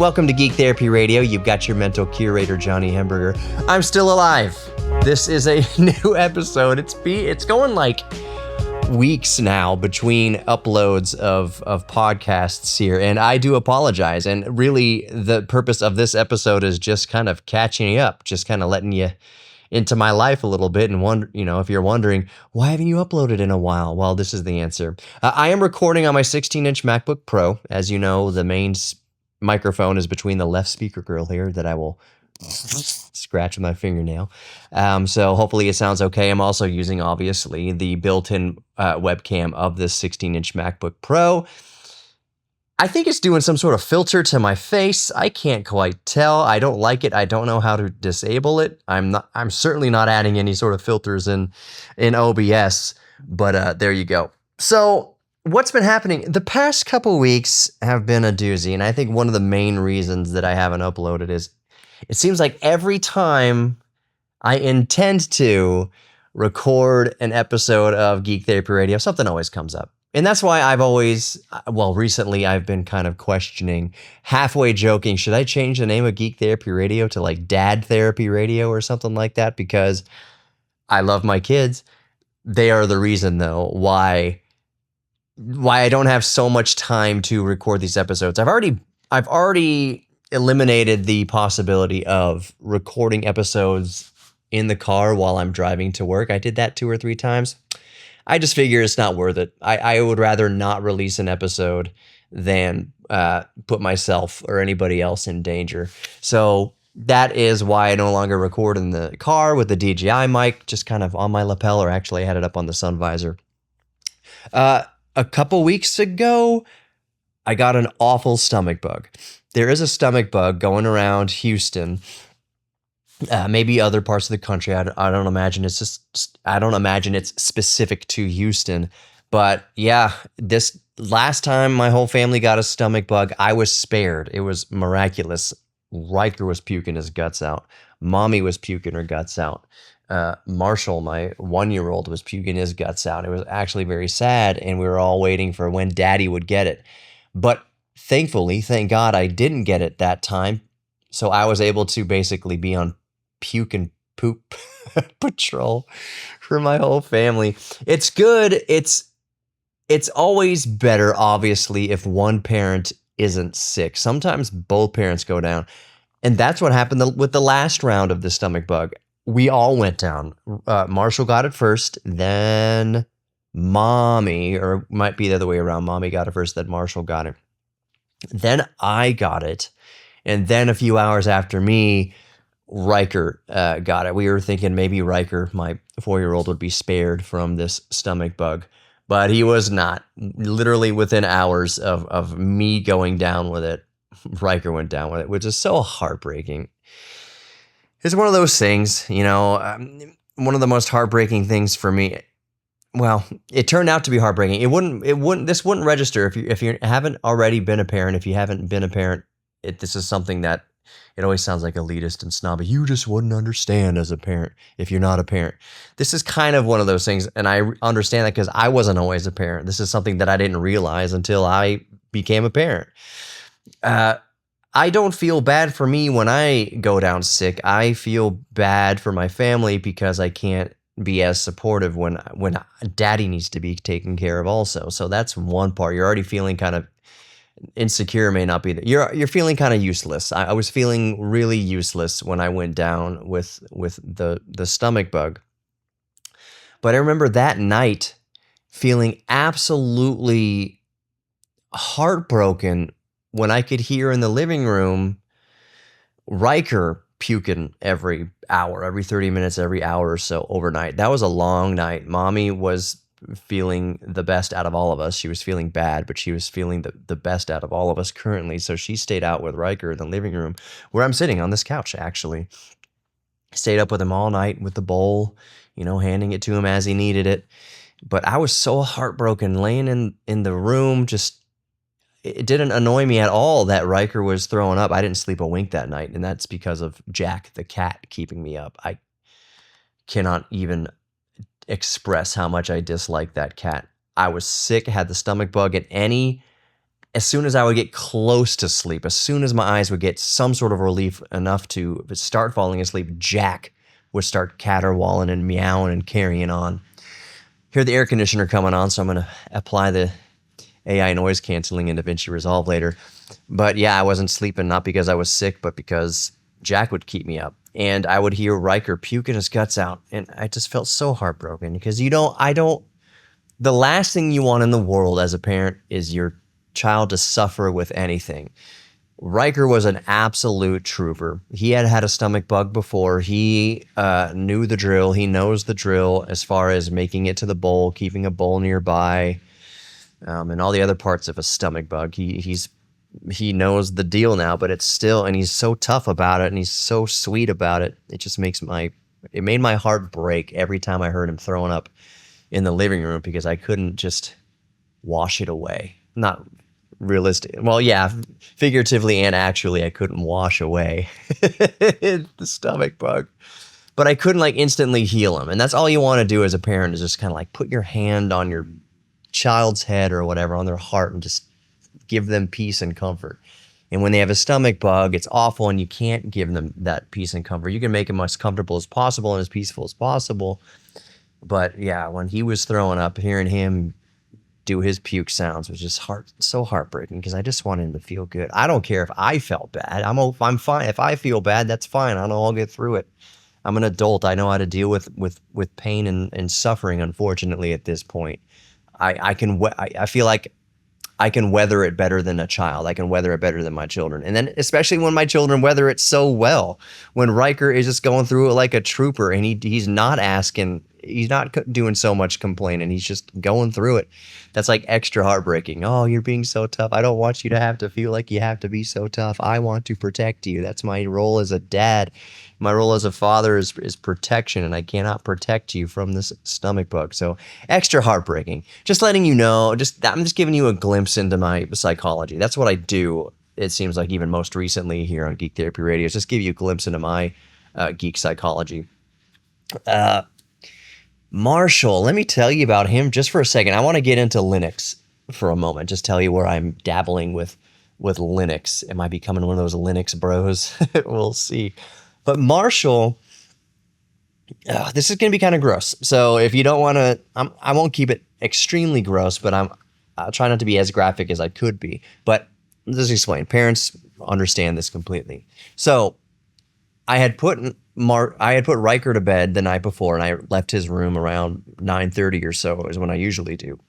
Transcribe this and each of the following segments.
Welcome to Geek Therapy Radio. You've got your mental curator, Johnny Hemberger. I'm still alive. This is a new episode. It's going like weeks now between uploads of podcasts here, and I do apologize. And really, the purpose of this episode is just kind of catching you up, just kind of letting you into my life a little bit. And if you're wondering, why haven't you uploaded in a while? Well, this is the answer. I am recording on my 16-inch MacBook Pro. As you know, the main microphone is between the left speaker grill here that I will scratch with my fingernail. So hopefully it sounds okay. I'm also using, obviously, the built-in webcam of this 16-inch MacBook Pro. I think it's doing some sort of filter to my face. I can't quite tell. I don't like it. I don't know how to disable it. I'm certainly not adding any sort of filters in OBS, but there you go. So what's been happening? The past couple weeks have been a doozy, and I think one of the main reasons that I haven't uploaded is it seems like every time I intend to record an episode of Geek Therapy Radio, something always comes up. And that's why recently I've been kind of questioning, halfway joking, should I change the name of Geek Therapy Radio to like Dad Therapy Radio or something like that? Because I love my kids. They are the reason, though, why I don't have so much time to record these episodes. I've already eliminated the possibility of recording episodes in the car while I'm driving to work. I did that 2 or 3 times. I just figure it's not worth it. I would rather not release an episode than put myself or anybody else in danger. So that is why I no longer record in the car with the DJI mic, just kind of on my lapel, or actually I had it up on the sun visor. A couple weeks ago, I got an awful stomach bug. There is a stomach bug going around Houston. Maybe other parts of the country. I don't imagine it's specific to Houston, but yeah, this last time my whole family got a stomach bug, I was spared. It was miraculous. Riker was puking his guts out. Mommy was puking her guts out. Marshall, my 1-year-old, was puking his guts out. It was actually very sad, and we were all waiting for when Daddy would get it. But thankfully, thank God, I didn't get it that time, so I was able to basically be on puke and poop patrol for my whole family. It's good. It's always better, obviously, if one parent isn't sick. Sometimes both parents go down, and that's what happened with the last round of the stomach bug. We all went down. Marshall got it first, then Mommy, or it might be the other way around. Mommy got it first, then Marshall got it. Then I got it, and then a few hours after me, Riker got it. We were thinking maybe Riker, my 4-year-old, would be spared from this stomach bug, but he was not. Literally within hours of me going down with it, Riker went down with it, which is so heartbreaking. It's one of those things, one of the most heartbreaking things for me. Well, it turned out to be heartbreaking. This wouldn't register if you haven't already been a parent. If you haven't been a parent, this is something that it always sounds like elitist and snobby. You just wouldn't understand as a parent if you're not a parent. This is kind of one of those things, and I understand that because I wasn't always a parent. This is something that I didn't realize until I became a parent. I don't feel bad for me when I go down sick. I feel bad for my family because I can't be as supportive when Daddy needs to be taken care of also. So that's one part. You're already feeling kind of insecure, may not be that you're feeling kind of useless. I was feeling really useless when I went down with the stomach bug. But I remember that night feeling absolutely heartbroken when I could hear in the living room Riker puking every hour, every 30 minutes, every hour or so overnight. That was a long night. Mommy was feeling the best out of all of us. She was feeling bad, but she was feeling the best out of all of us currently. So she stayed out with Riker in the living room where I'm sitting on this couch, actually. Stayed up with him all night with the bowl, handing it to him as he needed it. But I was so heartbroken laying in the room. It didn't annoy me at all that Riker was throwing up. I didn't sleep a wink that night, and that's because of Jack, the cat, keeping me up. I cannot even express how much I dislike that cat. I was sick, had the stomach bug, and any as soon as I would get close to sleep, as soon as my eyes would get some sort of relief enough to start falling asleep, Jack would start caterwauling and meowing and carrying on. Hear the air conditioner coming on, so I'm going to apply the AI noise canceling in DaVinci Resolve later. But yeah, I wasn't sleeping, not because I was sick, but because Jack would keep me up. And I would hear Riker puking his guts out. And I just felt so heartbroken because the last thing you want in the world as a parent is your child to suffer with anything. Riker was an absolute trooper. He had had a stomach bug before. He knew the drill. He knows the drill as far as making it to the bowl, keeping a bowl nearby, and all the other parts of a stomach bug. He knows the deal now, but it's still, and he's so tough about it, and he's so sweet about it. It just it made my heart break every time I heard him throwing up in the living room because I couldn't just wash it away. Not realistic. Well, yeah, figuratively and actually, I couldn't wash away the stomach bug. But I couldn't instantly heal him. And that's all you want to do as a parent is just kind of put your hand on your child's head or whatever, on their heart, and just give them peace and comfort. And when they have a stomach bug, it's awful and you can't give them that peace and comfort. You can make them as comfortable as possible and as peaceful as possible. But yeah, when he was throwing up, hearing him do his puke sounds was just so heartbreaking because I just wanted him to feel good. I don't care if I felt bad. I'm fine. If I feel bad, that's fine. I know I'll get through it. I'm an adult. I know how to deal with pain and suffering, unfortunately, at this point. I feel like I can weather it better than a child. I can weather it better than my children. And then especially when my children weather it so well. When Riker is just going through it like a trooper and he's not doing so much complaining. He's just going through it. That's extra heartbreaking. Oh, you're being so tough. I don't want you to have to feel like you have to be so tough. I want to protect you. That's my role as a dad. My role as a father is protection, and I cannot protect you from this stomach bug. So extra heartbreaking. Just letting you know, I'm just giving you a glimpse into my psychology. That's what I do. It seems like even most recently here on Geek Therapy Radio, is just give you a glimpse into my geek psychology. Marshall, let me tell you about him just for a second. I want to get into Linux for a moment. Just tell you where I'm dabbling with Linux. Am I becoming one of those Linux bros? We'll see. But Marshall, this is going to be kind of gross. So if you don't want to, I won't keep it extremely gross, but I'll try not to be as graphic as I could be. But let's explain. Parents understand this completely. So I had put Riker to bed the night before, and I left his room around 9:30 or so, is when I usually do.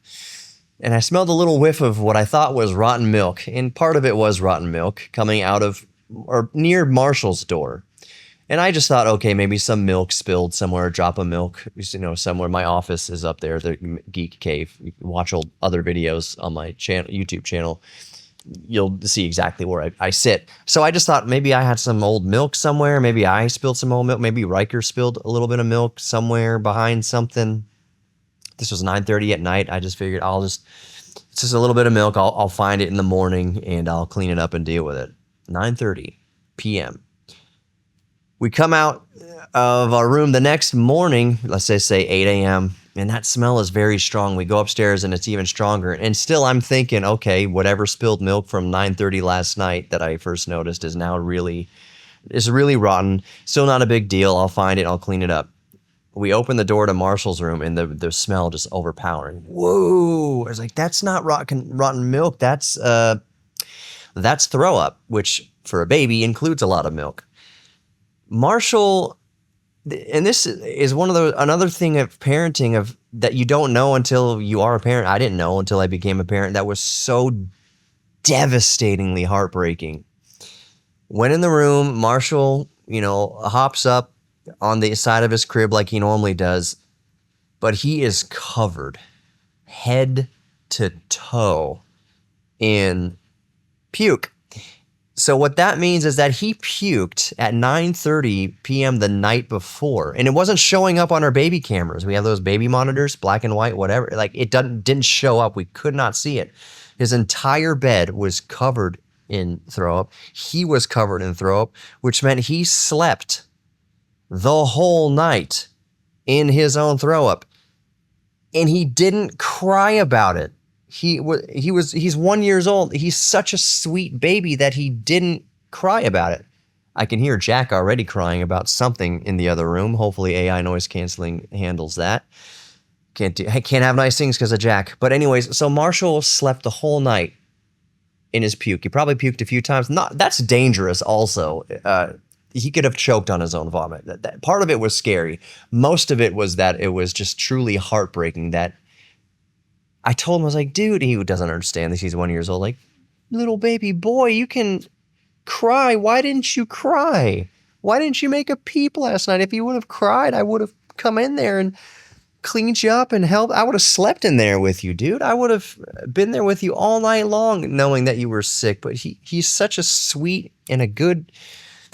And I smelled a little whiff of what I thought was rotten milk, and part of it was rotten milk coming out of or near Marshall's door. And I just thought, okay, maybe some milk spilled somewhere, a drop of milk, somewhere. My office is up there, the Geek Cave. You can watch other videos on my YouTube channel. You'll see exactly where I sit. So I just thought maybe I had some old milk somewhere. Maybe I spilled some old milk. Maybe Riker spilled a little bit of milk somewhere behind something. This was 9:30 at night. I just figured it's just a little bit of milk. I'll find it in the morning and I'll clean it up and deal with it. 9:30 p.m. We come out of our room the next morning, let's say 8 a.m., and that smell is very strong. We go upstairs and it's even stronger. And still I'm thinking, okay, whatever spilled milk from 9:30 last night that I first noticed is really rotten. Still not a big deal. I'll find it. I'll clean it up. We open the door to Marshall's room and the smell just overpowering. Whoa. I was like, that's not rotten milk. That's throw up, which for a baby includes a lot of milk. Marshall, and this is another thing of parenting that you don't know until you are a parent. I didn't know until I became a parent. That was so devastatingly heartbreaking. Went in the room, Marshall, hops up on the side of his crib like he normally does, but he is covered head to toe in puke. So what that means is that he puked at 9:30 p.m. the night before, and it wasn't showing up on our baby cameras. We have those baby monitors, black and white, whatever. It didn't show up. We could not see it. His entire bed was covered in throw up. He was covered in throw up, which meant he slept the whole night in his own throw up, and he didn't cry about it. he's 1 year old. He's such a sweet baby that he didn't cry about it. I can hear Jack already crying about something in the other room. Hopefully AI noise canceling handles that. Can't have nice things because of Jack. But anyways, so Marshall slept the whole night in his puke. He probably puked a few times. That's dangerous also. He could have choked on his own vomit. That part of it was scary. Most of it was that it was just truly heartbreaking that I told him, I was like, dude, he doesn't understand this. He's 1 year old. Like, little baby boy, you can cry. Why didn't you cry? Why didn't you make a peep last night? If you would have cried, I would have come in there and cleaned you up and helped. I would have slept in there with you, dude. I would have been there with you all night long knowing that you were sick. But he's such a sweet and a good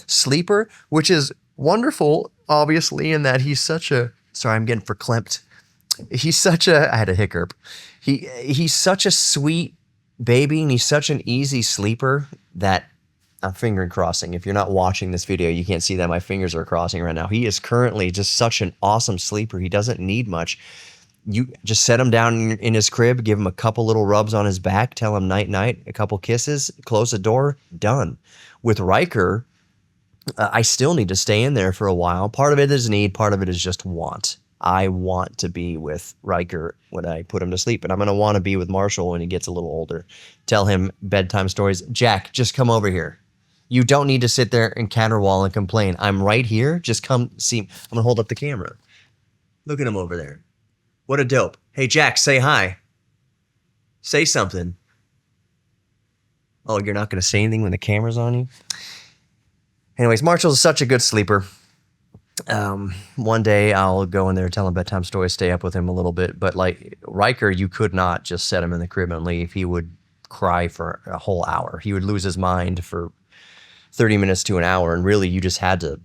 sleeper, which is wonderful, obviously, in that he's such a, sorry, I'm getting verklempt. I had a hiccup. He's such a sweet baby and he's such an easy sleeper that I'm finger crossing. If you're not watching this video, you can't see that my fingers are crossing right now. He is currently just such an awesome sleeper. He doesn't need much. You just set him down in his crib, give him a couple little rubs on his back, tell him night night, a couple kisses, close the door, done. With Riker, I still need to stay in there for a while. Part of it is need, part of it is just want. I want to be with Riker when I put him to sleep, and I'm going to want to be with Marshall when he gets a little older. Tell him bedtime stories. Jack, just come over here. You don't need to sit there and caterwaul and complain. I'm right here. Just come see. I'm going to hold up the camera. Look at him over there. What a dope. Hey, Jack, say hi. Say something. Oh, you're not going to say anything when the camera's on you? Anyways, Marshall's such a good sleeper. One day I'll go in there, tell him bedtime stories, stay up with him a little bit. But like Riker, you could not just set him in the crib and leave. He would cry for a whole hour. He would lose his mind for 30 minutes to an hour. And really, you just had to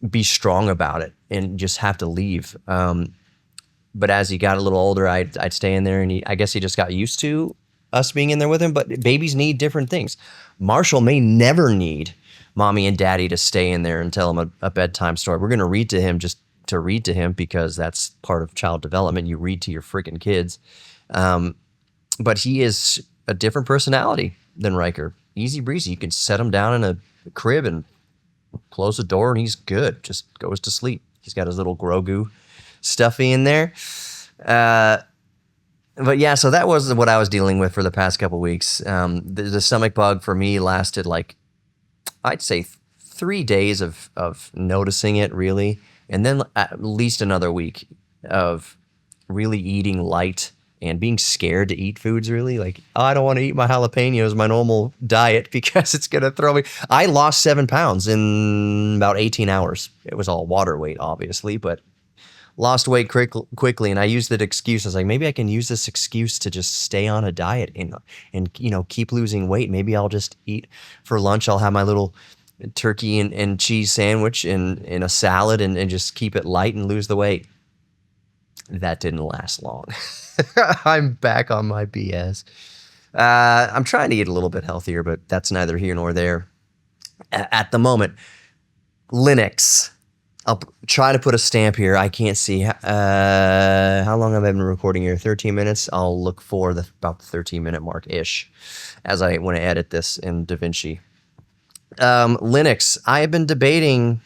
be strong about it and just have to leave. But as he got a little older, I'd stay in there, and I guess he just got used to us being in there with him. But babies need different things. Marshall may never need mommy and daddy to stay in there and tell him a bedtime story. We're going to read to him just to read to him because that's part of child development. You read to your freaking kids. But he is a different personality than Riker. Easy breezy. You can set him down in a crib and close the door and he's good. Just goes to sleep. He's got his little Grogu stuffy in there. But yeah, so that was what I was dealing with for the past couple weeks. The stomach bug for me lasted like, I'd say 3 days of noticing it really. And then at least another week of really eating light and being scared to eat foods really. Like, oh, I don't want to eat my jalapenos, my normal diet, because it's going to throw me. I lost 7 pounds in about 18 hours. It was all water weight, obviously, but lost weight quickly. And I used that excuse. I was like, maybe I can use this excuse to just stay on a diet and keep losing weight. Maybe I'll just eat for lunch. I'll have my little turkey and cheese sandwich and a salad and just keep it light and lose the weight. That didn't last long. I'm back on my BS. I'm trying to eat a little bit healthier, but that's neither here nor there. At the moment, Linux. I'll try to put a stamp here. I can't see. How long have I been recording here? 13 minutes. I'll look for about the 13-minute mark-ish as I want to edit this in DaVinci. Linux. I have been debating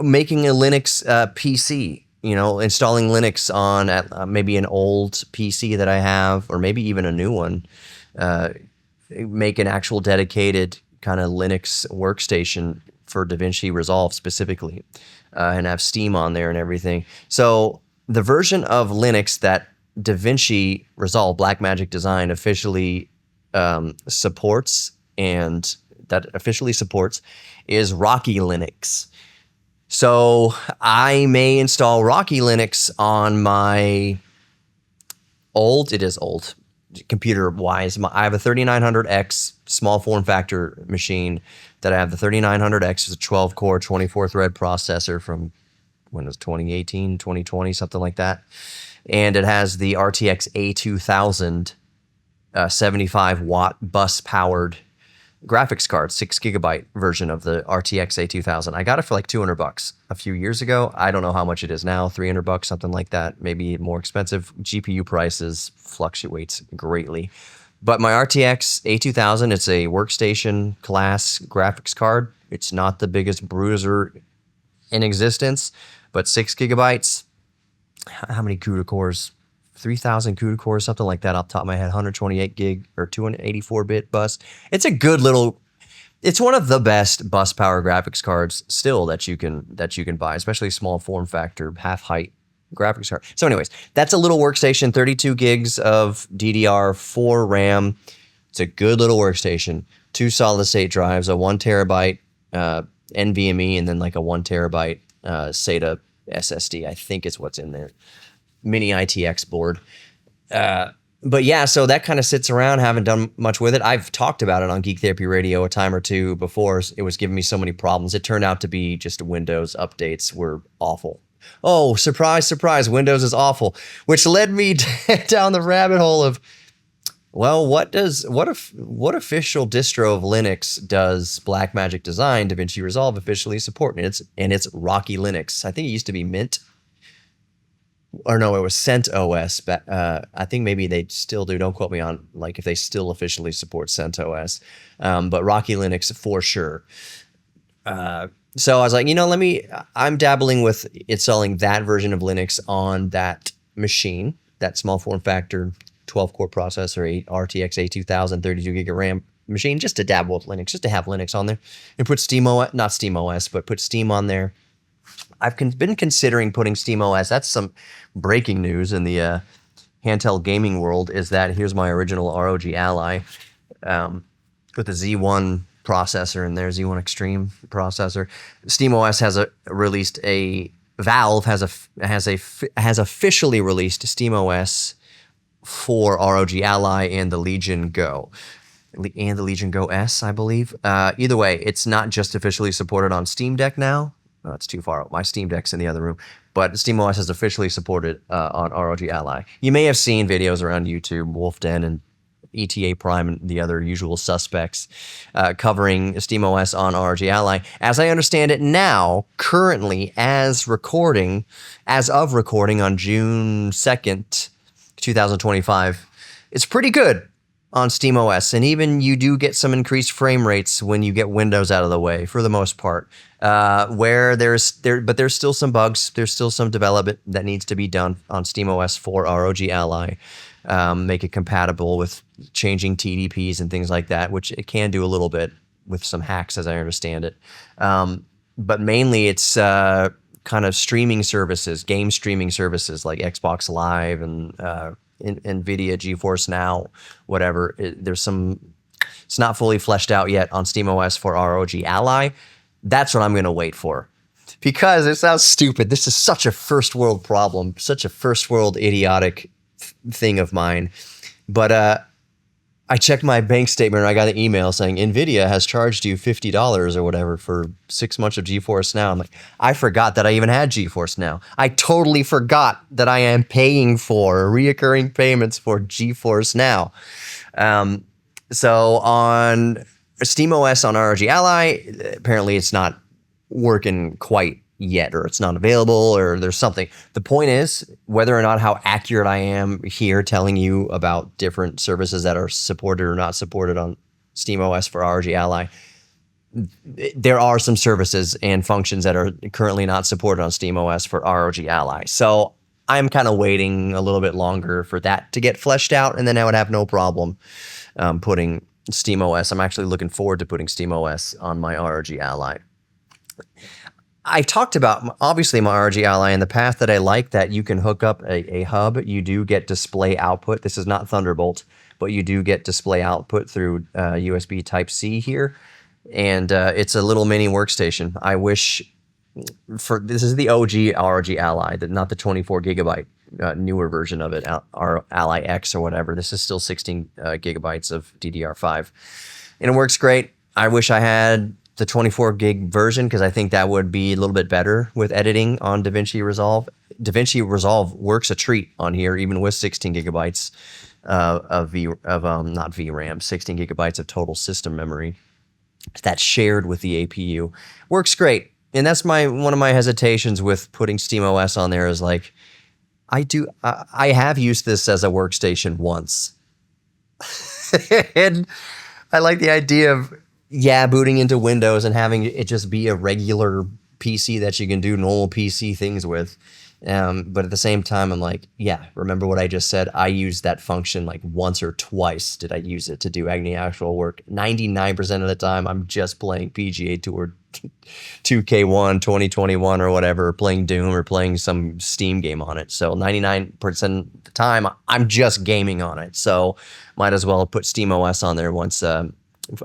making a Linux PC. Installing Linux on maybe an old PC that I have, or maybe even a new one. Make an actual dedicated kind of Linux workstation for DaVinci Resolve specifically, and have Steam on there and everything. So the version of Linux that DaVinci Resolve Blackmagic Design officially supports is Rocky Linux. So I may install Rocky Linux on my old computer-wise. I have a 3900X small form factor machine that I have. The 3900X is a 12-core, 24-thread processor from when it was 2018, 2020, something like that. And it has the RTX A2000 75-watt bus-powered graphics card, 6 GB version of the RTX A2000. I got it for like $200 a few years ago. I don't know how much it is now, $300, something like that, maybe more expensive. GPU prices fluctuates greatly. But my RTX A2000, it's a workstation class graphics card. It's not the biggest bruiser in existence, but 6 GB. How many CUDA cores? 3,000 CUDA cores, something like that off the top of my head. 128 gig or 284-bit bus. It's a good little. It's one of the best bus power graphics cards still that you can buy, especially small form factor, half height graphics card. So, anyways, that's a little workstation. 32 gigs of DDR4 RAM. It's a good little workstation. 2 solid state drives, a 1 terabyte NVMe, and then like a 1 terabyte SATA SSD. I think is what's in there. Mini ITX board. But yeah, so that kind of sits around. Haven't done much with it. I've talked about it on Geek Therapy Radio a time or two before. It was giving me so many problems. It turned out to be just Windows updates were awful. Oh, surprise, surprise, Windows is awful, which led me down the rabbit hole of, well, what official distro of Linux does Blackmagic Design DaVinci Resolve officially support? And it's Rocky Linux. I think it used to be Mint. Or no, it was CentOS. But I think maybe they still do. Don't quote me on like if they still officially support CentOS. But Rocky Linux for sure. So I was like, I'm dabbling with installing that version of Linux on that machine, that small form factor 12-core processor, RTX A2000, 32 gig of RAM machine, just to dabble with Linux, just to have Linux on there, and put not SteamOS, but put Steam on there. I've been considering putting SteamOS. That's some breaking news in the handheld gaming world, is that here's my original ROG Ally with the Z1 processor in there, Z1 Extreme processor. SteamOS Valve has officially released SteamOS for ROG Ally and the Legion Go. And the Legion Go S, I believe. Either way, it's not just officially supported on Steam Deck now. Oh, it's too far out. My Steam Deck's in the other room. But SteamOS is officially supported on ROG Ally. You may have seen videos around YouTube, Wolf Den and ETA Prime and the other usual suspects covering SteamOS on ROG Ally. As I understand it now, currently, as of recording on June 2nd, 2025, it's pretty good on SteamOS, and even you do get some increased frame rates when you get Windows out of the way, for the most part. But there's still some bugs. There's still some development that needs to be done on SteamOS for ROG Ally. Make it compatible with changing TDPs and things like that, which it can do a little bit with some hacks, as I understand it. But mainly it's kind of streaming services, game streaming services like Xbox Live and NVIDIA GeForce Now, whatever. It's not fully fleshed out yet on SteamOS for ROG Ally. That's what I'm going to wait for. Because it sounds stupid. This is such a first world problem, such a first world idiotic thing of mine. But I checked my bank statement and I got an email saying NVIDIA has charged you $50 or whatever for 6 months of GeForce Now. I'm like, I forgot that I even had GeForce Now. I totally forgot that I am paying for reoccurring payments for GeForce Now. So on SteamOS on ROG Ally, apparently it's not working quite yet, or it's not available, or there's something. The point is, whether or not how accurate I am here telling you about different services that are supported or not supported on SteamOS for ROG Ally, there are some services and functions that are currently not supported on SteamOS for ROG Ally. So I'm kind of waiting a little bit longer for that to get fleshed out, and then I would have no problem putting SteamOS. I'm actually looking forward to putting SteamOS on my ROG Ally. I've talked about, obviously, my ROG Ally in the past, that I like that you can hook up a hub. You do get display output. This is not Thunderbolt, but you do get display output through USB Type-C here. And it's a little mini workstation. I wish this is the OG ROG Ally, not the 24 gigabyte newer version of it, Ally X or whatever. This is still 16 gigabytes of DDR5. And it works great. I wish I had the 24 gig version, because I think that would be a little bit better with editing on DaVinci Resolve. DaVinci Resolve works a treat on here, even with 16 gigabytes of not VRAM, 16 gigabytes of total system memory. that's shared with the APU. Works great. And that's one of my hesitations with putting SteamOS on there is like, I have used this as a workstation once. And I like the idea of, booting into Windows and having it just be a regular PC that you can do normal PC things with. But at the same time, I'm like, remember what I just said? I used that function like once or twice did I use it to do any actual work. 99% of the time, I'm just playing PGA Tour 2K1 2021 or whatever, playing Doom or playing some Steam game on it. So 99% of the time, I'm just gaming on it. So might as well put SteamOS on there once a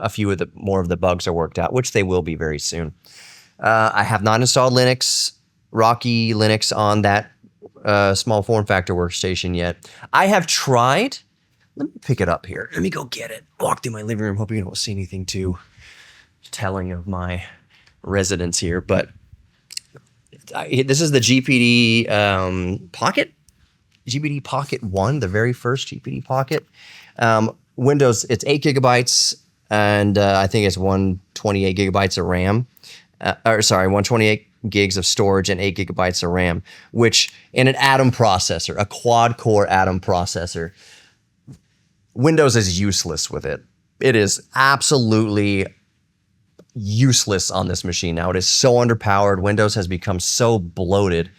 few of the more of the bugs are worked out, which they will be very soon. I have not installed Rocky Linux on that small form factor workstation yet. I have tried. Let me pick it up here. Let me go get it. Walk through my living room. Hope you don't see anything too telling of my residence here. But this is the GPD Pocket. GPD Pocket 1, the very first GPD Pocket. Windows, it's 8 gigabytes, and I think it's 128 gigabytes of RAM. 128 gigs of storage and 8 gigabytes of RAM, which in an Atom processor, a quad-core Atom processor, Windows is useless with it. It is absolutely useless on this machine now. It is so underpowered. Windows has become so bloated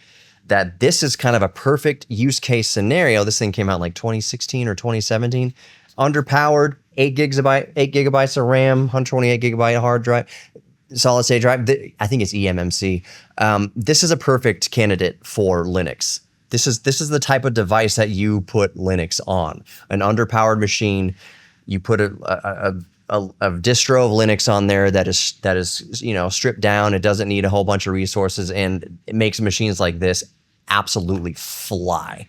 that this is kind of a perfect use case scenario. This thing came out in like 2016 or 2017. Underpowered, 8 gigabytes of RAM, 128 gigabyte hard drive, solid state drive. I think it's eMMC. This is a perfect candidate for Linux. This is the type of device that you put Linux on. An underpowered machine, you put a distro of Linux on there that is stripped down. It doesn't need a whole bunch of resources, and it makes machines like this absolutely fly.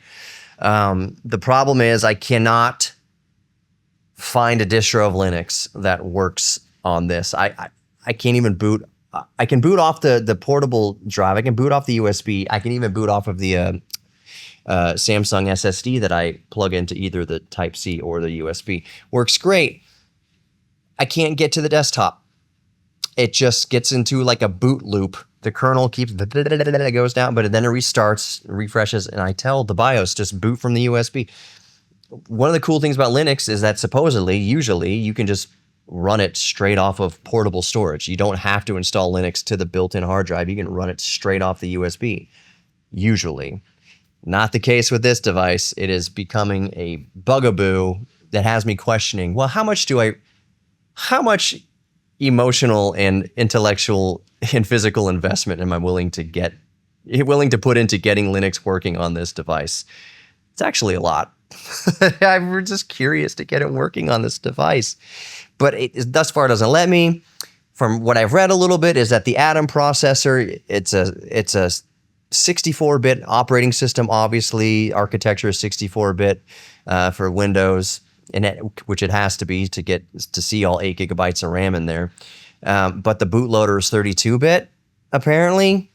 The problem is I cannot find a distro of Linux that works on this. I can't even boot. I can boot off the portable drive. I can boot off the USB. I can even boot off of the Samsung SSD that I plug into either the Type-C or the USB. Works great. I can't get to the desktop. It just gets into like a boot loop. The kernel keeps it goes down, but then it restarts, refreshes, and I tell the BIOS just boot from the USB. One of the cool things about Linux is that usually, you can just run it straight off of portable storage. You don't have to install Linux to the built-in hard drive. You can run it straight off the USB. Usually. Not the case with this device. It is becoming a bugaboo that has me questioning, well, how much emotional and intellectual and physical investment am I willing to put into getting Linux working on this device? It's actually a lot. I'm just curious to get it working on this device. But it thus far doesn't let me. From what I've read a little bit is that the Atom processor, it's a 64-bit operating system, obviously. Architecture is 64-bit for Windows, which it has to be to see all 8 gigabytes of RAM in there. But the bootloader is 32-bit, apparently,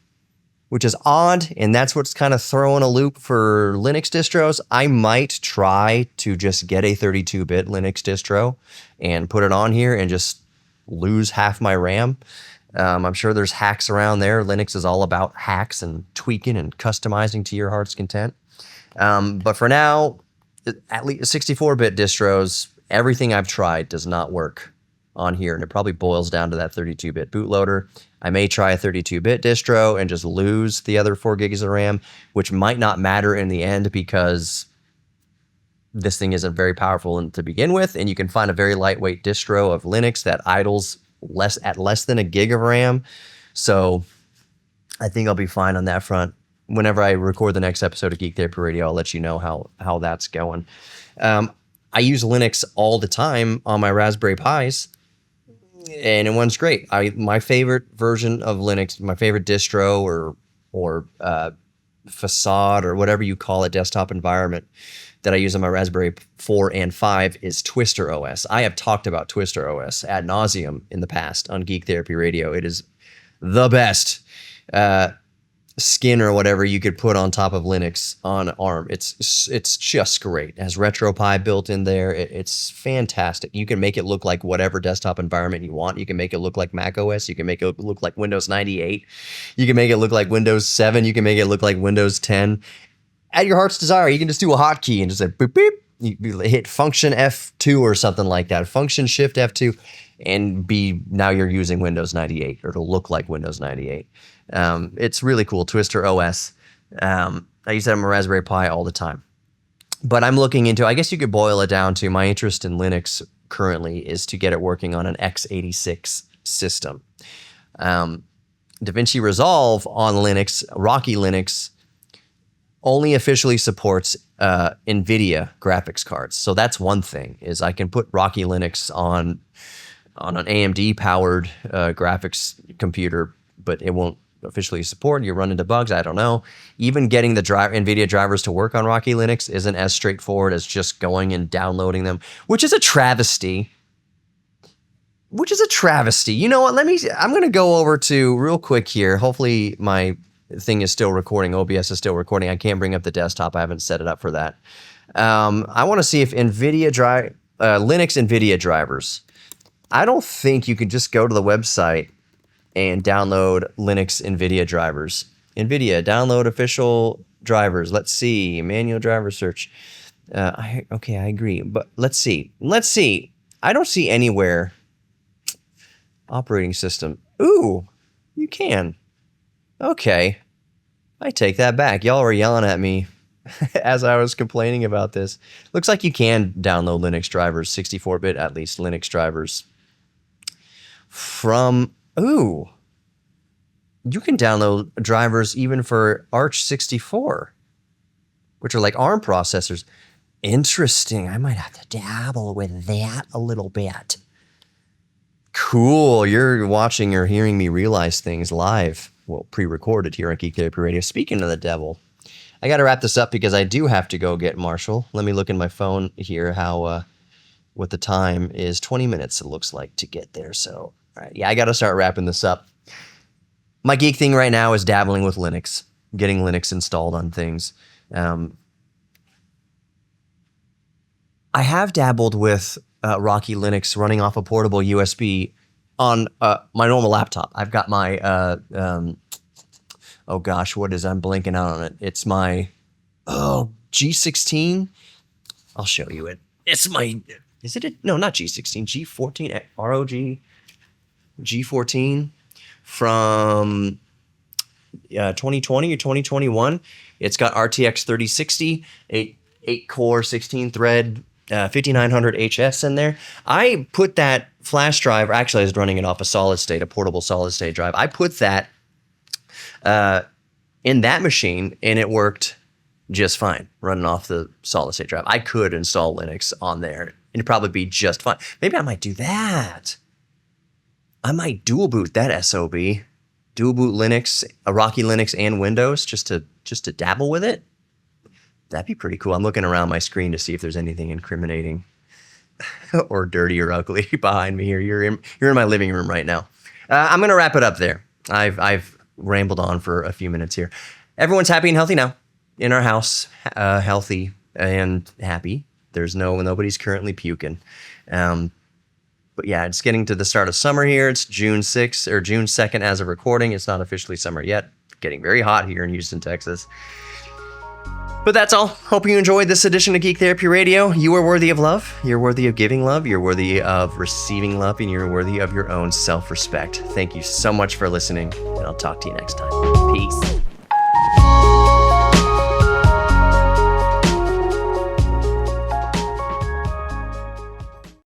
which is odd, and that's what's kind of throwing a loop for Linux distros. I might try to just get a 32-bit Linux distro and put it on here and just lose half my RAM. I'm sure there's hacks around there. Linux is all about hacks and tweaking and customizing to your heart's content. But for now, at least 64-bit distros, everything I've tried does not work on here, and it probably boils down to that 32-bit bootloader. I may try a 32-bit distro and just lose the other 4 gigs of RAM, which might not matter in the end because this thing isn't very powerful to begin with, and you can find a very lightweight distro of Linux that idles less than a gig of RAM. So I think I'll be fine on that front. Whenever I record the next episode of Geek Therapy Radio, I'll let you know how that's going. I use Linux all the time on my Raspberry Pis, and it runs great. My favorite version of Linux, my favorite distro or facade or whatever you call it, desktop environment that I use on my Raspberry 4 and 5 is Twister OS. I have talked about Twister OS ad nauseum in the past on Geek Therapy Radio. It is the best. skin or whatever you could put on top of Linux on ARM. It's just great. It has RetroPie built in there. It's fantastic. You can make it look like whatever desktop environment you want. You can make it look like Mac OS. You can make it look like Windows 98. You can make it look like Windows 7. You can make it look like Windows 10. At your heart's desire, you can just do a hotkey and just say beep beep. You hit Function F2 or something like that. Function Shift F2, and now you're using Windows 98, or it'll look like Windows 98. It's really cool. Twister OS. I use that on my Raspberry Pi all the time. But I'm looking into, I guess you could boil it down to, my interest in Linux currently is to get it working on an x86 system. DaVinci Resolve on Linux, Rocky Linux, only officially supports NVIDIA graphics cards. So that's one thing, is I can put Rocky Linux on an AMD-powered graphics computer, but it won't officially support. You run into bugs, I don't know. Even getting the NVIDIA drivers to work on Rocky Linux isn't as straightforward as just going and downloading them, which is a travesty. You know what? I'm going to go over to, real quick here, hopefully my thing is still recording. OBS is still recording. I can't bring up the desktop. I haven't set it up for that. I want to see if Linux NVIDIA drivers. I don't think you can just go to the website and download Linux NVIDIA drivers. NVIDIA, download official drivers. Let's see. Manual driver search. I agree. But let's see. I don't see anywhere. Operating system. Ooh, you can. Okay. I take that back. Y'all were yelling at me as I was complaining about this. Looks like you can download Linux drivers, 64-bit at least Linux drivers. You can download drivers even for Arch 64, which are like ARM processors. Interesting. I might have to dabble with that a little bit. Cool. You're watching or hearing me realize things live. Well, pre-recorded here on Geek Therapy Radio. Speaking of the devil, I got to wrap this up because I do have to go get Marshall. Let me look in my phone here what the time is. 20 minutes it looks like to get there. So, all right. Yeah, I got to start wrapping this up. My geek thing right now is dabbling with Linux, getting Linux installed on things. I have dabbled with Rocky Linux running off a portable USB on my normal laptop. I've got my, I'm blanking out on it. It's my, G16. I'll show you it. It's my, no, not G16, G14, ROG, G14 from 2020 or 2021. It's got RTX 3060, 8-core, 16-thread, 5900 HS in there. I put that flash drive, actually I was running it off a portable solid state drive. I put that in that machine and it worked just fine running off the solid state drive. I could install Linux on there and it'd probably be just fine. Maybe I might do that. I might dual boot that SOB. Dual boot Linux, a Rocky Linux and Windows just to dabble with it. That'd be pretty cool. I'm looking around my screen to see if there's anything incriminating or dirty or ugly behind me here. You're in my living room right now. I'm gonna wrap it up there. I've rambled on for a few minutes here. Everyone's happy and healthy now in our house, healthy and happy. Nobody's currently puking. But yeah, it's getting to the start of summer here. It's June 6th or June 2nd as of recording. It's not officially summer yet. Getting very hot here in Houston, Texas. But that's all. Hope you enjoyed this edition of Geek Therapy Radio. You are worthy of love. You're worthy of giving love. You're worthy of receiving love. And you're worthy of your own self-respect. Thank you so much for listening. And I'll talk to you next time. Peace.